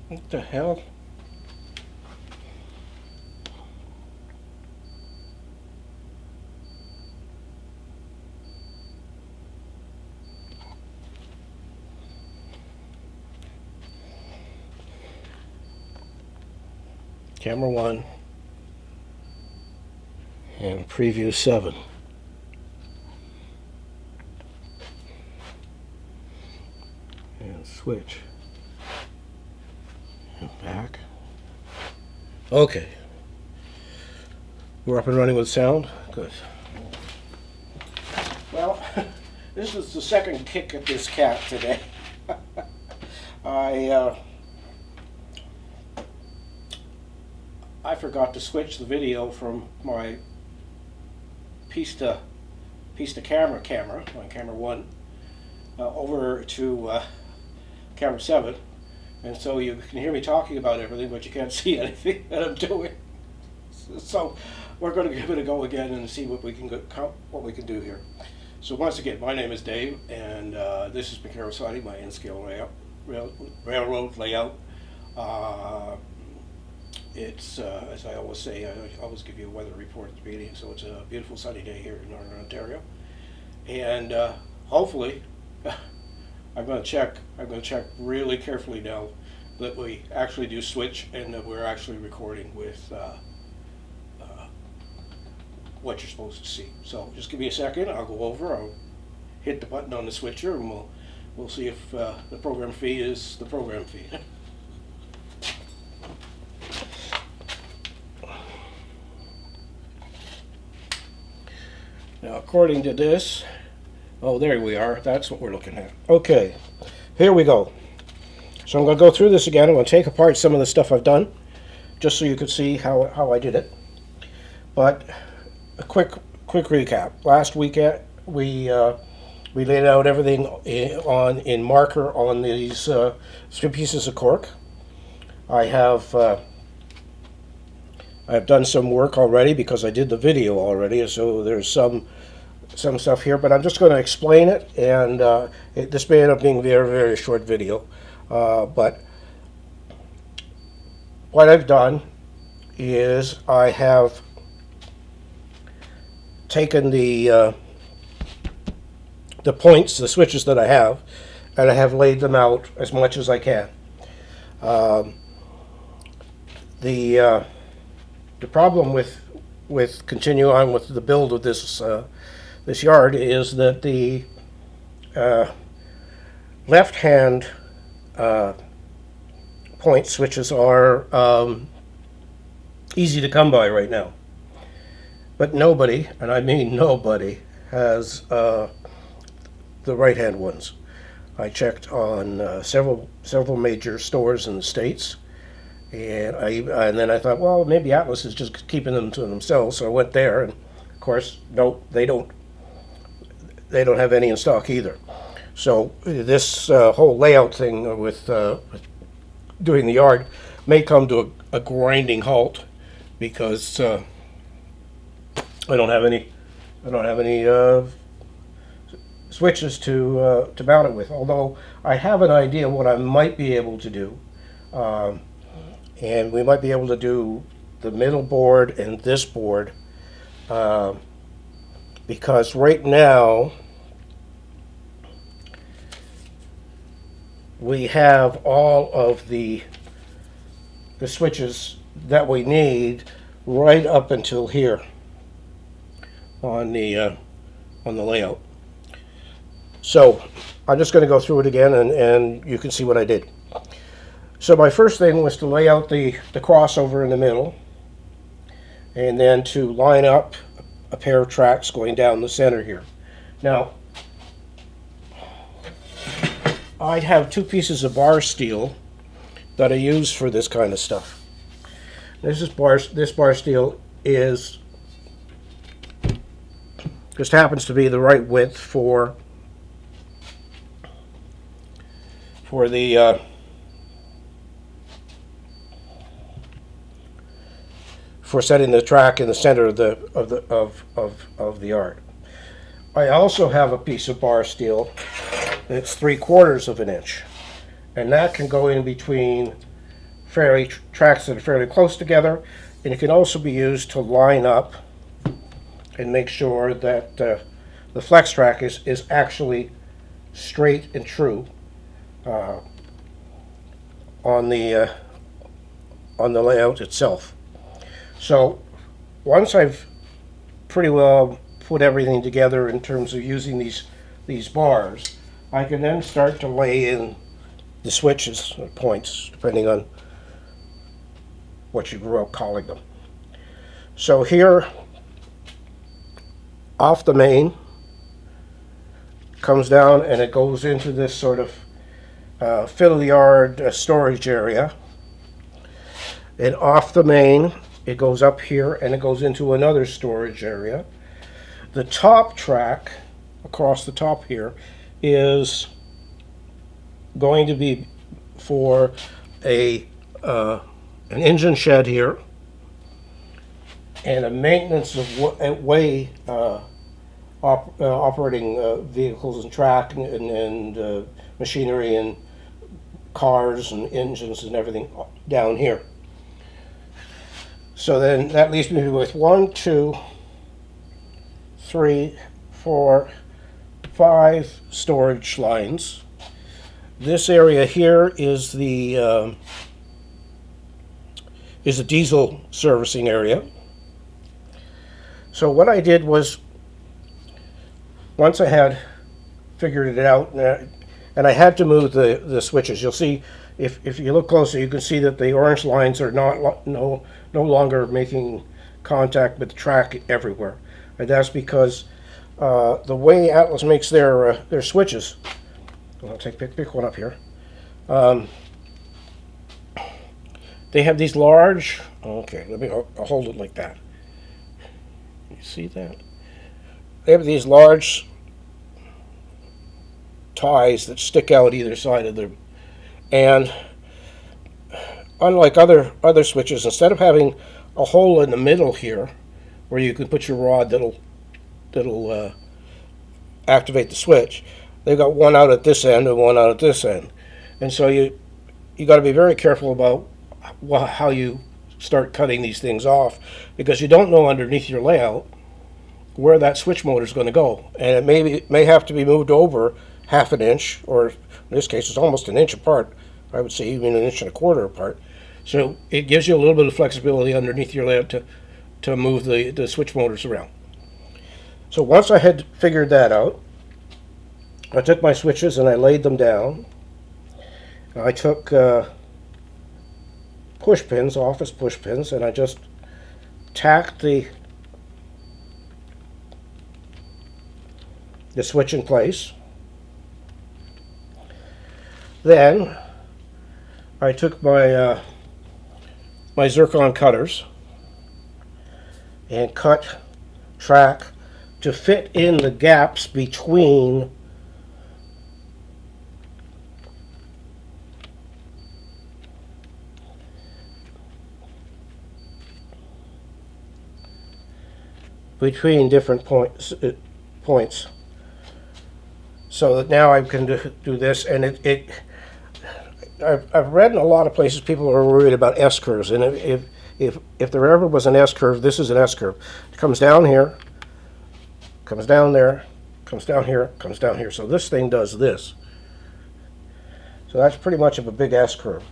What the hell? Camera 1 and preview 7. And switch. And back. Okay. We're up and running with sound. Good. Well, this is the second kick at this cat today. I forgot to switch the video from my piece to camera, my camera 1, over to camera 7, and so you can hear me talking about everything, but you can't see anything that I'm doing. So we're going to give it a go again and see what we can do here. So once again, my name is Dave, and this is McCarroll my N-scale layout, railroad layout. It's, as I always say, I always give you a weather report at the beginning, so it's a beautiful sunny day here in Northern Ontario. And hopefully, I'm going to check really carefully now that we actually do switch and that we're actually recording with what you're supposed to see. So just give me a second, I'll go over, I'll hit the button on the switcher, and we'll see if the program feed is the program feed. Now, according to this, oh, there we are. That's what we're looking at. Okay, here we go. So I'm going to go through this again. I'm going to take apart some of the stuff I've done, just so you can see how I did it. But a quick recap. Last weekend, we laid out everything in marker on these 3 pieces of cork. I've done some work already because I did the video already, so there's some stuff here, but I'm just going to explain it, and this may end up being a very, very short video. But what I've done is I have taken the points, the switches that I have, and I have laid them out as much as I can. The problem with continuing on with the build of this this yard is that the left-hand point switches are easy to come by right now, but nobody, and I mean nobody, has the right-hand ones. I checked on several major stores in the States. And then I thought, well, maybe Atlas is just keeping them to themselves. So I went there, and of course, no, they don't have any in stock either. So this whole layout thing with doing the yard may come to a grinding halt because I don't have any switches to mount it with. Although I have an idea what I might be able to do. And we might be able to do the middle board and this board because right now we have all of the switches that we need right up until here on the layout. So I'm just going to go through it again, and you can see what I did. So my first thing was to lay out the crossover in the middle, and then to line up a pair of tracks going down the center here. Now, I have 2 pieces of bar steel that I use for this kind of stuff. This bar steel is just happens to be the right width for the for setting the track in the center of the yard. I also have a piece of bar steel that's 3/4 of an inch, and that can go in between tracks that are fairly close together, and it can also be used to line up and make sure that the flex track is actually straight and true on the layout itself. So once I've pretty well put everything together in terms of using these bars, I can then start to lay in the switches or points, depending on what you grew up calling them. So here, off the main, comes down and it goes into this sort of fill-yard storage area. And off the main, it goes up here and it goes into another storage area. The top track across the top here is going to be for an engine shed here and a maintenance of way operating vehicles and track and machinery and cars and engines and everything down here. So then that leaves me with 1, 2, 3, 4, 5 storage lines. This area here is the diesel servicing area. So what I did was, once I had figured it out, and I had to move the switches. You'll see, if you look closer, you can see that the orange lines are no longer making contact with the track everywhere. And that's because the way Atlas makes their switches, I'll pick one up here. They have these large, okay, I'll hold it like that. You see that? They have these large ties that stick out either side of them. And unlike other switches, instead of having a hole in the middle here where you can put your rod that'll activate the switch, they've got one out at this end and one out at this end. And so you got to be very careful about how you start cutting these things off, because you don't know underneath your layout where that switch motor is going to go, and it may have to be moved over half an inch, or in this case it's almost an inch apart. I would say even an inch and a quarter apart. So it gives you a little bit of flexibility underneath your layout to move the switch motors around. So once I had figured that out, I took my switches and I laid them down. I took push pins, office push pins, and I just tacked the switch in place. Then I took my my zircon cutters and cut track to fit in the gaps between different points, so that now I can do this. And I've read in a lot of places people are worried about S-curves, and if there ever was an S-curve, this is an S-curve. It comes down here, comes down there, comes down here, comes down here. So this thing does this. So that's pretty much of a big S-curve.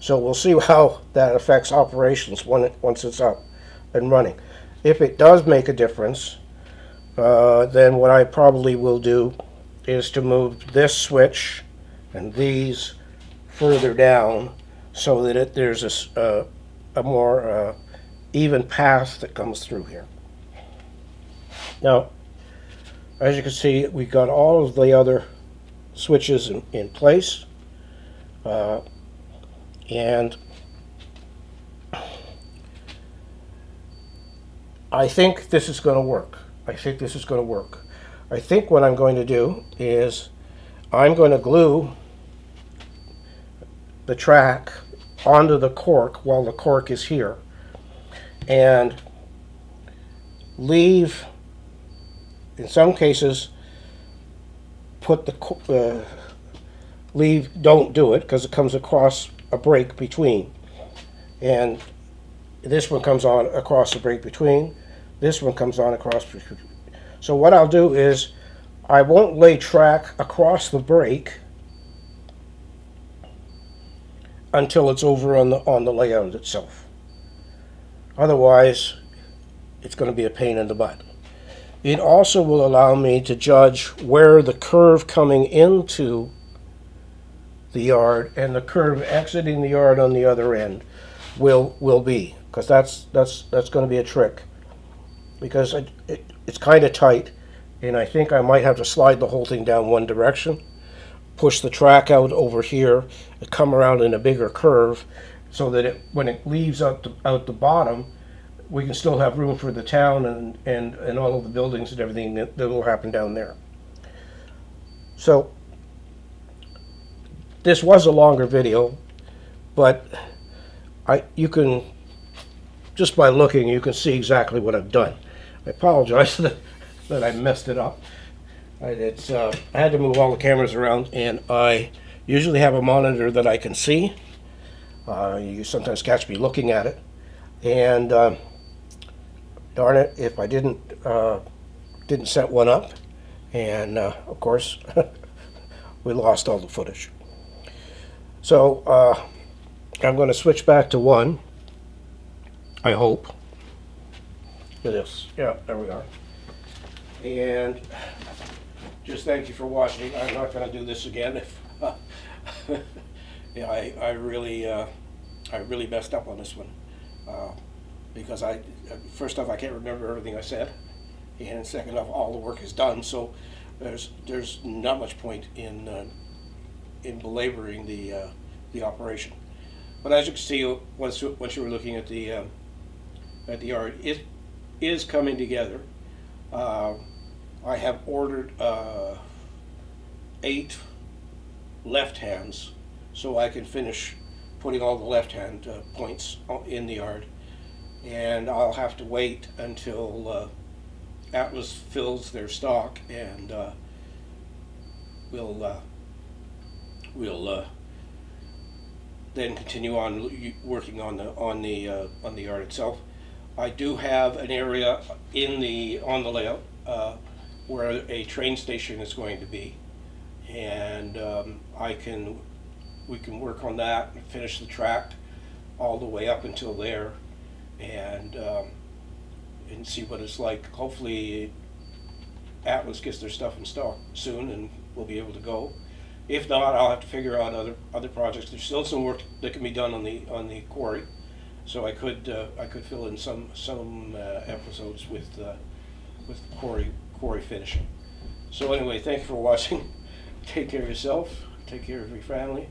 So we'll see how that affects operations once it's up and running. If it does make a difference, then what I probably will do is to move this switch and these further down so that there's a more even path that comes through here. Now, as you can see, we've got all of the other switches in place, and I think this is going to work. I think what I'm going to do is I'm going to glue the track onto the cork while the cork is here, and leave, in some cases, put the don't do it because it comes across a break between. and this one comes on across the break between. This one comes on across. So what I'll do is I won't lay track across the break until it's over on the layout itself. Otherwise, it's going to be a pain in the butt. It also will allow me to judge where the curve coming into the yard and the curve exiting the yard on the other end will be, because that's going to be a trick, because it's kind of tight, and I think I might have to slide the whole thing down one direction, push the track out over here, and come around in a bigger curve, so that when it leaves out the bottom, we can still have room for the town and all of the buildings and everything that will happen down there. So this was a longer video, but you can, just by looking, you can see exactly what I've done. I apologize that I messed it up. I had to move all the cameras around, and I usually have a monitor that I can see. You sometimes catch me looking at it, and darn it if I didn't set one up, and of course we lost all the footage. So I'm going to switch back to one, I hope. Look at this. Yeah, there we are. And just thank you for watching. I'm not going to do this again. Yeah, I really messed up on this one, because first off, I can't remember everything I said, and second off, all the work is done. So there's not much point in belaboring the operation. But as you can see, once you were looking at the yard, it is coming together. I have ordered 8 left hands, so I can finish putting all the left hand points in the yard, and I'll have to wait until Atlas fills their stock, and we'll then continue on working on the yard itself. I do have an area on the layout where a train station is going to be, and we can work on that and finish the track all the way up until there, and see what it's like. Hopefully Atlas gets their stuff in stock soon and we'll be able to go. If not, I'll have to figure out other projects. There's still some work that can be done on the quarry, so I could fill in some episodes with quarry finishing. So anyway, thank you for watching. Take care of yourself. Take care of your family,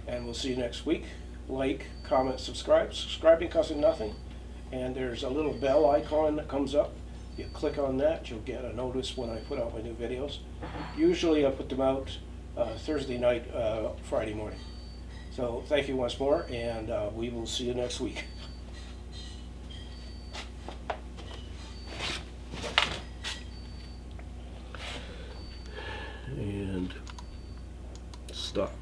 and we'll see you next week. Like, comment, subscribe. Subscribing costs you nothing, and there's a little bell icon that comes up. You click on that, you'll get a notice when I put out my new videos. Usually I put them out Thursday night, Friday morning. So thank you once more, and we will see you next week. And stop.